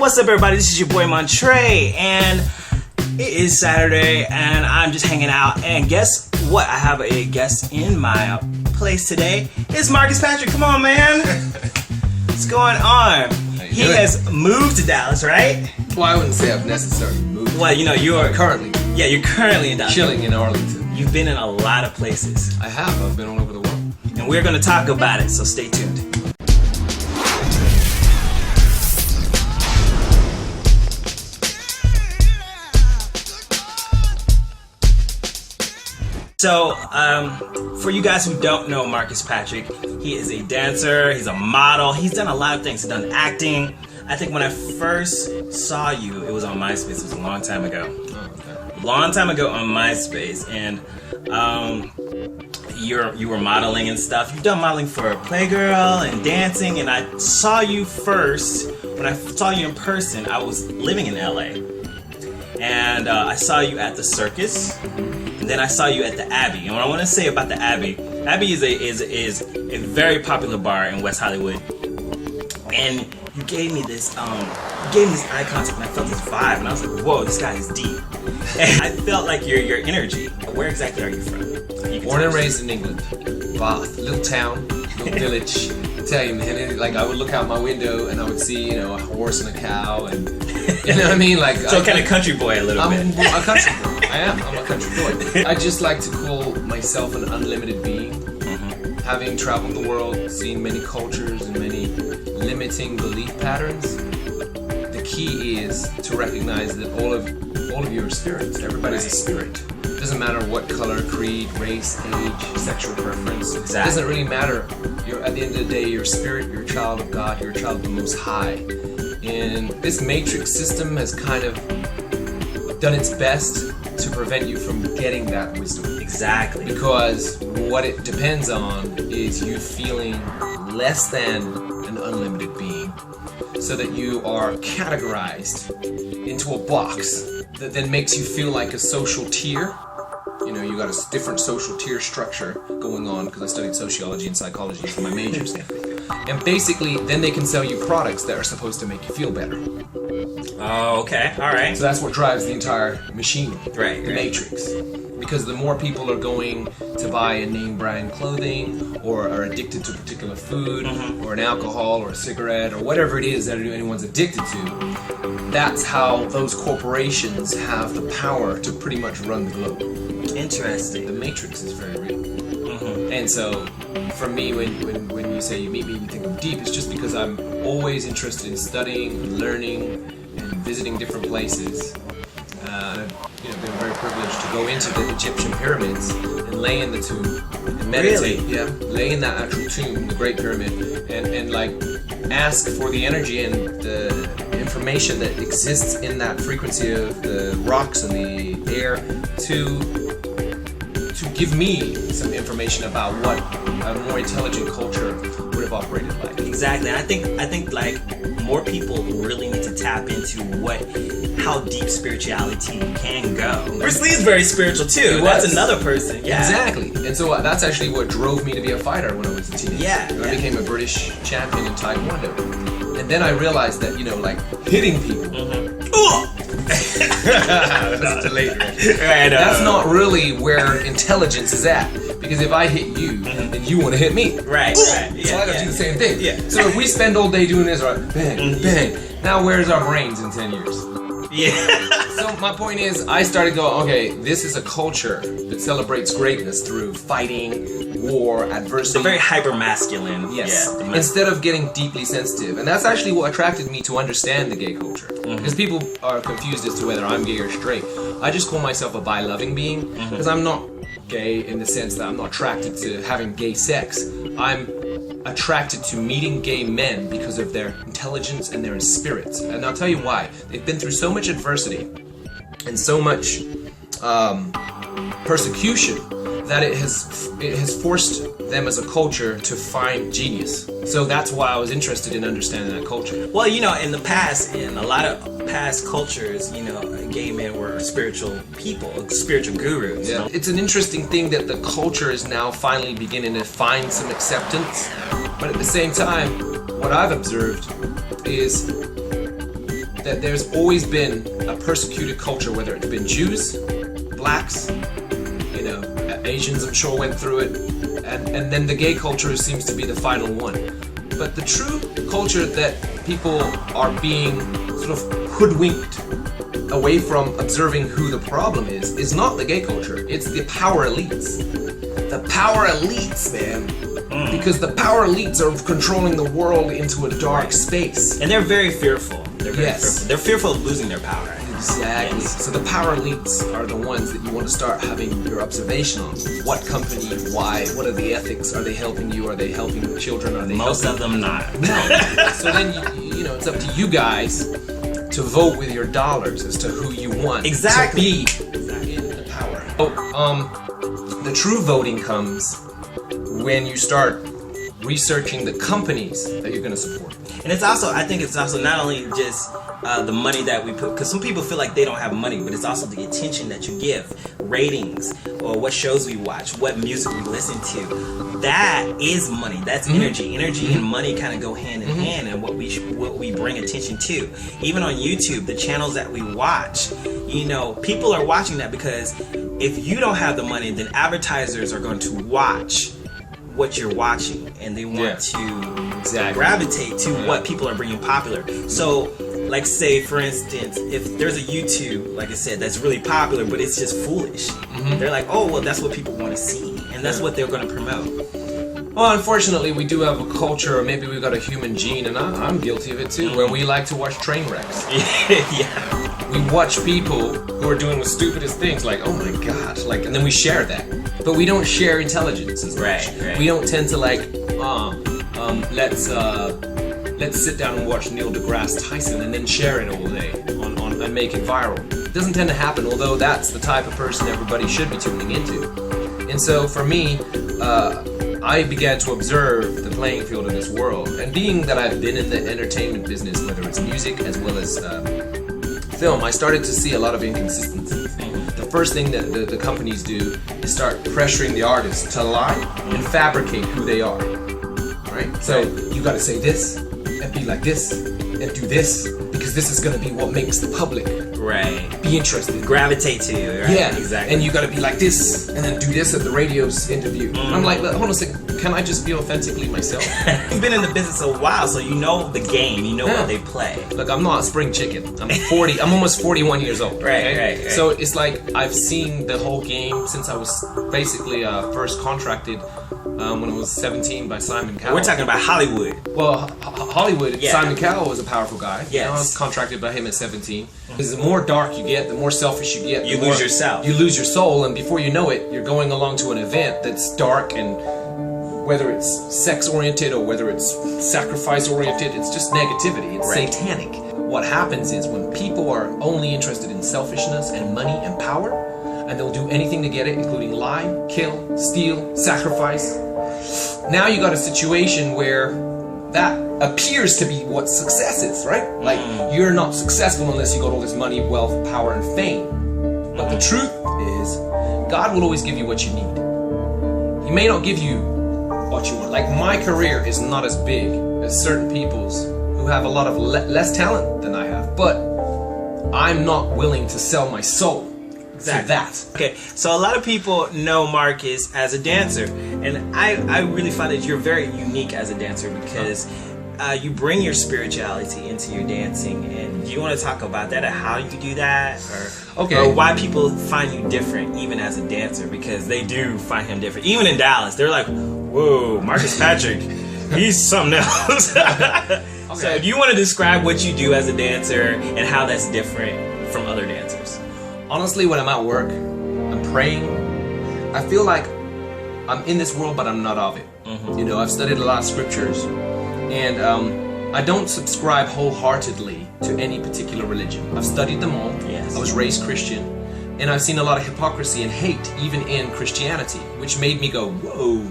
what's up everybody, this is your boy Montre, and it is Saturday, and I'm just hanging out, and guess what? I have a guest in my place today. It's Marcus Patrick, come on man! What's going on? He has moved to Dallas, right? Well, I wouldn't say I've necessarily moved. Well, you know, you're currently. Yeah, you're currently in Dallas. Chilling in Arlington. You've been in a lot of places. I have, I've been all over the world. And we're gonna talk about it, so stay tuned. So, for you guys who don't know Marcus Patrick, he is a dancer, he's a model, he's done a lot of things, he's done acting. I think when I first saw you, it was on MySpace, it was a long time ago. Oh, okay. Long time ago on MySpace, and you were modeling and stuff. You've done modeling for Playgirl and dancing, and I saw you first, when I saw you in person, I was living in LA. And I saw you at the Circus, and then I saw you at the Abbey. And what I want to say about the Abbey is a very popular bar in West Hollywood. And you gave me this eye contact, and I felt this vibe, and I was like, whoa, this guy is deep. And I felt like your energy. Where exactly are you from? Born and raised in England, Bath, little town, little village. Italian, and like I would look out my window and I would see, you know, a horse and a cow, and you know what I mean, like so kind of country boy a little bit. I'm a country boy. I'm a country boy. I just like to call myself an unlimited being. Having traveled the world, seen many cultures and many limiting belief patterns, the key is to recognize that all of you are spirits. Everybody's a spirit. It doesn't matter what color, creed, race, age, sexual preference. Exactly. It doesn't really matter. At the end of the day, you're a spirit, you're a child of God, you're a child of the Most High. And this matrix system has kind of done its best to prevent you from getting that wisdom. Exactly. Because what it depends on is you feeling less than an unlimited being, so that you are categorized into a box that then makes you feel like a social tier. You know, you got a different social tier structure going on, because I studied sociology and psychology for my majors. And basically, then they can sell you products that are supposed to make you feel better. Oh, okay, all right. So that's what drives the entire machine, right, the matrix. Because the more people are going to buy a name brand clothing, or are addicted to a particular food, or an alcohol, or a cigarette, or whatever it is that anyone's addicted to, that's how those corporations have the power to pretty much run the globe. Interesting. The matrix is very real. And so, for me, when you say you meet me and you think I'm deep, it's just because I'm always interested in studying, and learning, and visiting different places. I've been very privileged to go into the Egyptian pyramids and lay in the tomb and meditate. Really? Yeah, lay in that actual tomb, the Great Pyramid, and like ask for the energy and the information that exists in that frequency of the rocks and the air to give me some information about what a more intelligent culture would have operated like. Exactly. I think like more people really need to tap into how deep spirituality can go. Bruce Lee is very spiritual too. That's another person. Yeah. Exactly. And so that's actually what drove me to be a fighter when I was a teenager. Yeah. I became a British champion in Taekwondo. And then I realized that, like hitting people. That's delayed. That's not really where intelligence is at. Because if I hit you, then you want to hit me. Right. So I gotta do the same thing. Yeah. So if we spend all day doing this, right, bang, bang. Now where's our brains in 10 years? Yeah. So my point is, I started going, okay, this is a culture that celebrates greatness through fighting, war, adversity. It's very hyper masculine. Yes. Yeah. Instead of getting deeply sensitive. And that's actually what attracted me to understand the gay culture. Because people are confused as to whether I'm gay or straight. I just call myself a bi-loving being, because I'm not gay in the sense that I'm not attracted to having gay sex. I'm attracted to meeting gay men because of their intelligence and their spirits. And I'll tell you why. They've been through so much adversity and so much persecution that it has forced them as a culture to find genius. So that's why I was interested in understanding that culture. Well, in the past, in a lot of past cultures, gay men were spiritual people, spiritual gurus. Yeah. It's an interesting thing that the culture is now finally beginning to find some acceptance. But at the same time, what I've observed is that there's always been a persecuted culture, whether it's been Jews, blacks, you know, Asians, I'm sure, went through it, and then the gay culture seems to be the final one. But the true culture that people are being sort of hoodwinked away from observing who the problem is not the gay culture. It's the power elites. The power elites, man. Because the power elites are controlling the world into a dark space. And they're very fearful. They're very Yes. fearful. They're fearful of losing their power. Exactly. Yes. So the power elites are the ones that you want to start having your observation on. What company, why, what are the ethics? Are they helping you? Are they helping the children? Are they Most helping? of them not. So then, you know, it's up to you guys to vote with your dollars as to who you want Exactly. to be in the power. So, the true voting comes when you start researching the companies that you're going to support. And it's also, I think it's also not only just the money that we put, because some people feel like they don't have money, but it's also the attention that you give, ratings, or what shows we watch, what music we listen to. That is money. That's energy. Energy and money kind of go hand in hand, and what we bring attention to. Even on YouTube, the channels that we watch, you know, people are watching that because if you don't have the money, then advertisers are going to watch what you're watching, and they want to gravitate to what people are bringing popular. So, like, say for instance, if there's a YouTube, like I said, that's really popular, but it's just foolish, they're like, oh well, that's what people want to see, and that's what they're going to promote. Well, unfortunately, we do have a culture, or maybe we've got a human gene, and I'm guilty of it too, where we like to watch train wrecks. Yeah. We watch people who are doing the stupidest things, like, oh my gosh, like, and then we share that. But we don't share intelligence as much. Right. We don't tend to like, let's sit down and watch Neil deGrasse Tyson and then share it all day on and make it viral. It doesn't tend to happen, although that's the type of person everybody should be tuning into. And so for me, I began to observe the playing field in this world. And being that I've been in the entertainment business, whether it's music as well as film, I started to see a lot of inconsistencies. The first thing that the companies do is start pressuring the artists to lie and fabricate who they are. Right? So you gotta say this, and be like this, and do this, because this is gonna be what makes the public be interested. Gravitate to you, right? Yeah, exactly. And you gotta be like this, and then do this at the radio's interview. I'm like, hold on a second, can I just be authentically myself? You've been in the business a while, so you know the game, you know what they play. Look, I'm not a spring chicken. I'm 40, I'm almost 41 years old. Right. So it's like, I've seen the whole game since I was basically first contracted when I was 17 by Simon Cowell. We're talking about Hollywood. Well, Hollywood, Yeah. Simon Cowell was a powerful guy. Yes. You know, I was contracted by him at 17. Because the more dark you get, the more selfish you get. You the lose more yourself. You lose your soul, and before you know it, you're going along to an event that's dark, and whether it's sex-oriented or whether it's sacrifice-oriented, it's just negativity. It's satanic. What happens is when people are only interested in selfishness and money and power, and they'll do anything to get it, including lie, kill, steal, sacrifice. Now you got a situation where that appears to be what success is, right? Like, you're not successful unless you got all this money, wealth, power, and fame. But the truth is, God will always give you what you need. He may not give you what you want. Like, my career is not as big as certain people's who have a lot of less talent than I have, but I'm not willing to sell my soul to that. Okay, so a lot of people know Marcus as a dancer, and I really find that you're very unique as a dancer because you bring your spirituality into your dancing, and do you want to talk about that, or how you do that, or why people find you different even as a dancer? Because they do find him different. Even in Dallas, they're like, whoa, Marcus Patrick, he's something else. So do you want to describe what you do as a dancer and how that's different from other dancers? Honestly, when I'm at work, I'm praying. I feel like I'm in this world, but I'm not of it. You know, I've studied a lot of scriptures, and I don't subscribe wholeheartedly to any particular religion. I've studied them all. Yes. I was raised Christian, and I've seen a lot of hypocrisy and hate, even in Christianity, which made me go, whoa,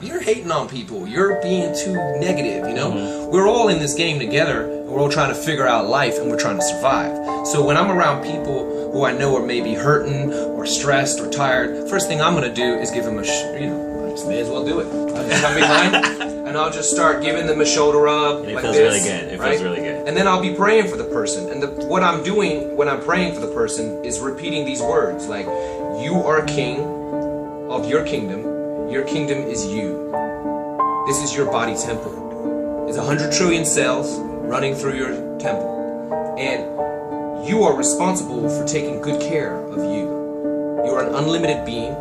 you're hating on people. You're being too negative, you know? We're all in this game together, and we're all trying to figure out life, and we're trying to survive. So when I'm around people who I know are maybe hurting or stressed or tired, first thing I'm going to do is give them I just may as well do it. I just come behind, and I'll just start giving them a shoulder rub. And it like feels this, really good. It right? feels really good. And then I'll be praying for the person. And what I'm doing when I'm praying for the person is repeating these words like, you are king of your kingdom. Your kingdom is you. This is your body temple. There's 100 trillion cells running through your temple. And you are responsible for taking good care of you. You are an unlimited being.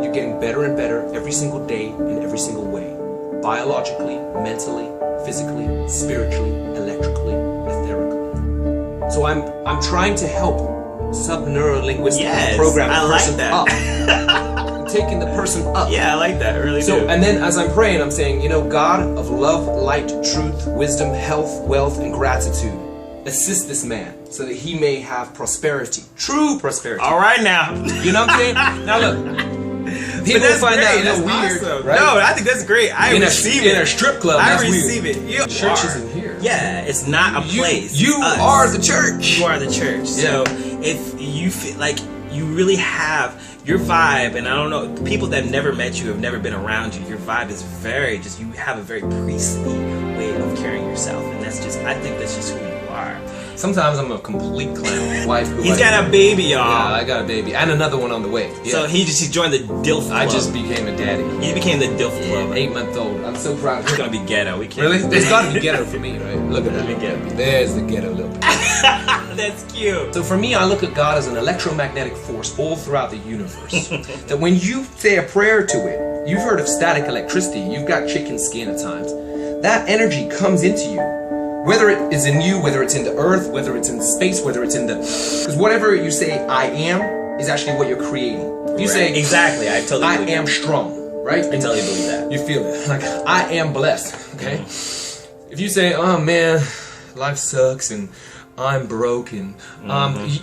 You're getting better and better every single day in every single way. Biologically, mentally, physically, spiritually, electrically, etherically. So I'm trying to help sub-neuro-linguistic program the I like person that. up. I'm taking the person up. Yeah, I like that. I really So, do. and then as I'm praying, I'm saying, you know, God of love, light, truth, wisdom, health, wealth, and gratitude, assist this man so that he may have prosperity, true prosperity. All right now. You know what I'm saying? Now look, people But that's find great. that a That's little weird, awesome. right? No, I think that's great. I receive it. In a strip club, I that's receive weird. it. You Church are. isn't here. Yeah, it's not a place. You It's us. are the church. You are the church. So if you feel like you really have your vibe, and I don't know, people that have never met you, have never been around you, your vibe is very just, you have a very priestly way of carrying yourself. And that's just, I think that's just who you are. Sometimes I'm a complete clown. Wife who He's got a baby, y'all. Yeah, I got a baby. And another one on the way. Yeah. So he joined the DILF club. I just became a daddy. He became the DILF club. 8-month-old. I'm so proud of It's him. gonna be ghetto. We can't. Really? It's gotta be ghetto for me, right? Look at that. Let me get it. There's the ghetto little. That's cute. So for me, I look at God as an electromagnetic force all throughout the universe. That when you say a prayer to it, you've heard of static electricity, you've got chicken skin at times. That energy comes into you. Whether it is in you, whether it's in the earth, whether it's in space, whether it's in the... Because whatever you say, I am, is actually what you're creating. If you say, exactly, I totally I believe am that. strong, right? I totally believe that. You feel it. Like, I am blessed, okay? If you say, oh man, life sucks and I'm broken,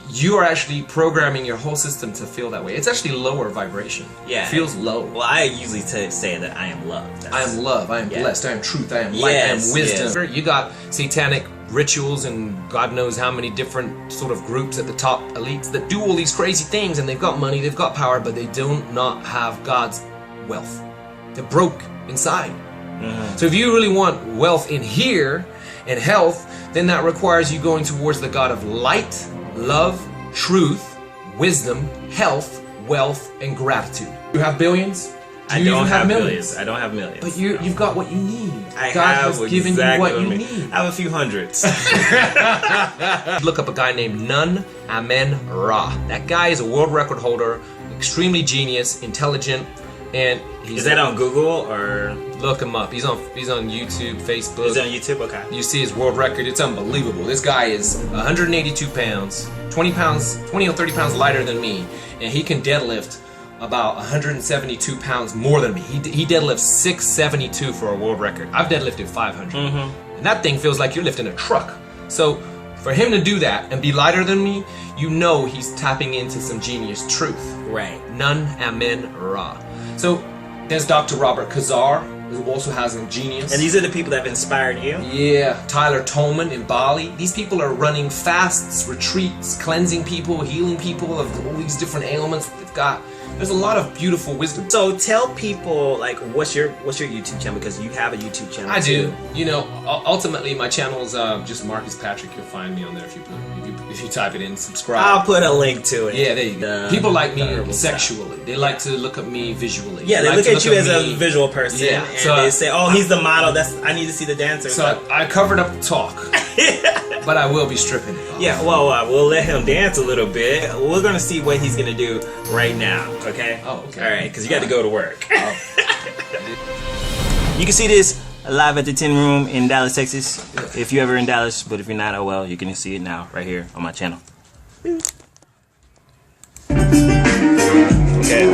you are actually programming your whole system to feel that way. It's actually lower vibration. Yeah. It feels low. Well, I usually say that I am love. I am love, I am Yeah. blessed, I am truth, I am light, I am Yes, wisdom. You got satanic rituals and God knows how many different sort of groups at the top elites that do all these crazy things, and they've got money, they've got power, but they do not have God's wealth. They're broke inside. So if you really want wealth in here and health, then that requires you going towards the God of light, love, truth, wisdom, health, wealth, and gratitude. You have billions? Do I you don't even have millions? millions. I don't have millions. But you've got what you need. I God have has given exactly you what you I need. I have a few hundreds. Look up a guy named Nun Amen Ra. That guy is a world record holder, extremely genius, intelligent, and he's Is that on Google or look him up. He's on YouTube, Facebook. is it on YouTube? Okay. You see his world record, it's unbelievable. This guy is 182 pounds, 20 or 30 pounds lighter than me, and he can deadlift about 172 pounds more than me. He deadlifts 672 for a world record. I've deadlifted 500. And that thing feels like you're lifting a truck. So for him to do that and be lighter than me, you know he's tapping into some genius truth. Right. Nun Amen Ra. So there's Dr. Robert Kazar, who also has a genius. And these are the people that have inspired you? Yeah, Tyler Tolman in Bali. These people are running fasts, retreats, cleansing people, healing people of all these different ailments that they've got. There's a lot of beautiful wisdom. So tell people, like, what's your YouTube channel, because you have a YouTube channel. I do. too. You know, ultimately my channel is just Marcus Patrick. You'll find me on there if you type it in, subscribe. I'll put a link to it. Yeah, there you go. People like me herbal sexually. They like to look at me visually. Yeah, they like look to at you as me- a visual person, Yeah, and so they say, "Oh, he's the model. I need to see the dancer." So I covered up the talk, but I will be stripping it off. yeah, well, we'll let him dance a little bit. We're gonna see what he's gonna do right now. Okay. Oh, okay. All right, because you got to go to work. Oh. You can see this live at the Tin Room in Dallas, Texas. If you're ever in Dallas, but if you're not, oh well, you can see it now right here on my channel. Okay.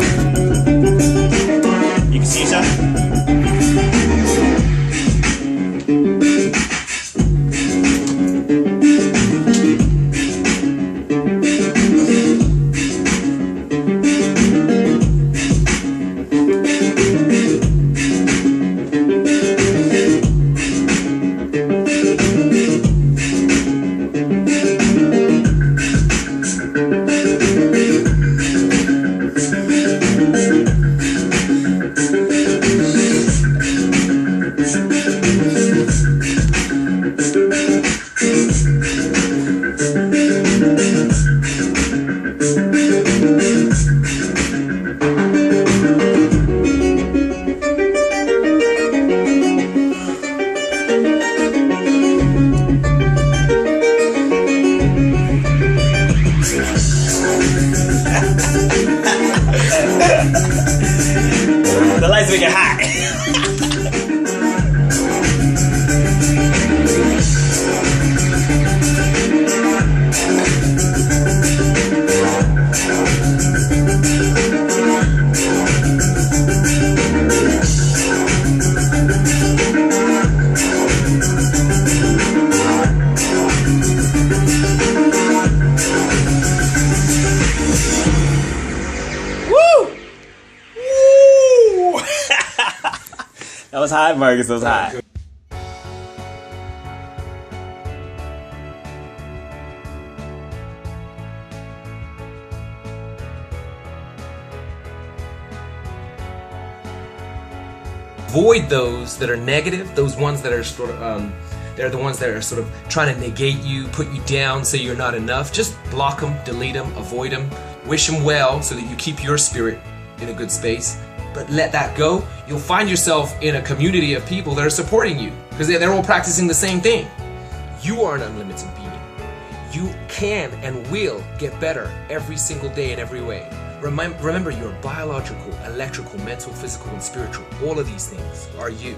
You can see yourself? was hot, Marcus. That was hot. Avoid those that are negative, those ones that are sort of, they're the ones that are sort of trying to negate you, put you down, say you're not enough. Just block them, delete them, avoid them, wish them well so that you keep your spirit in a good space. But let that go. You'll find yourself in a community of people that are supporting you because they're all practicing the same thing. You are an unlimited being. You can and will get better every single day in every way. Remember, you're biological, electrical, mental, physical, and spiritual. All of these things are you.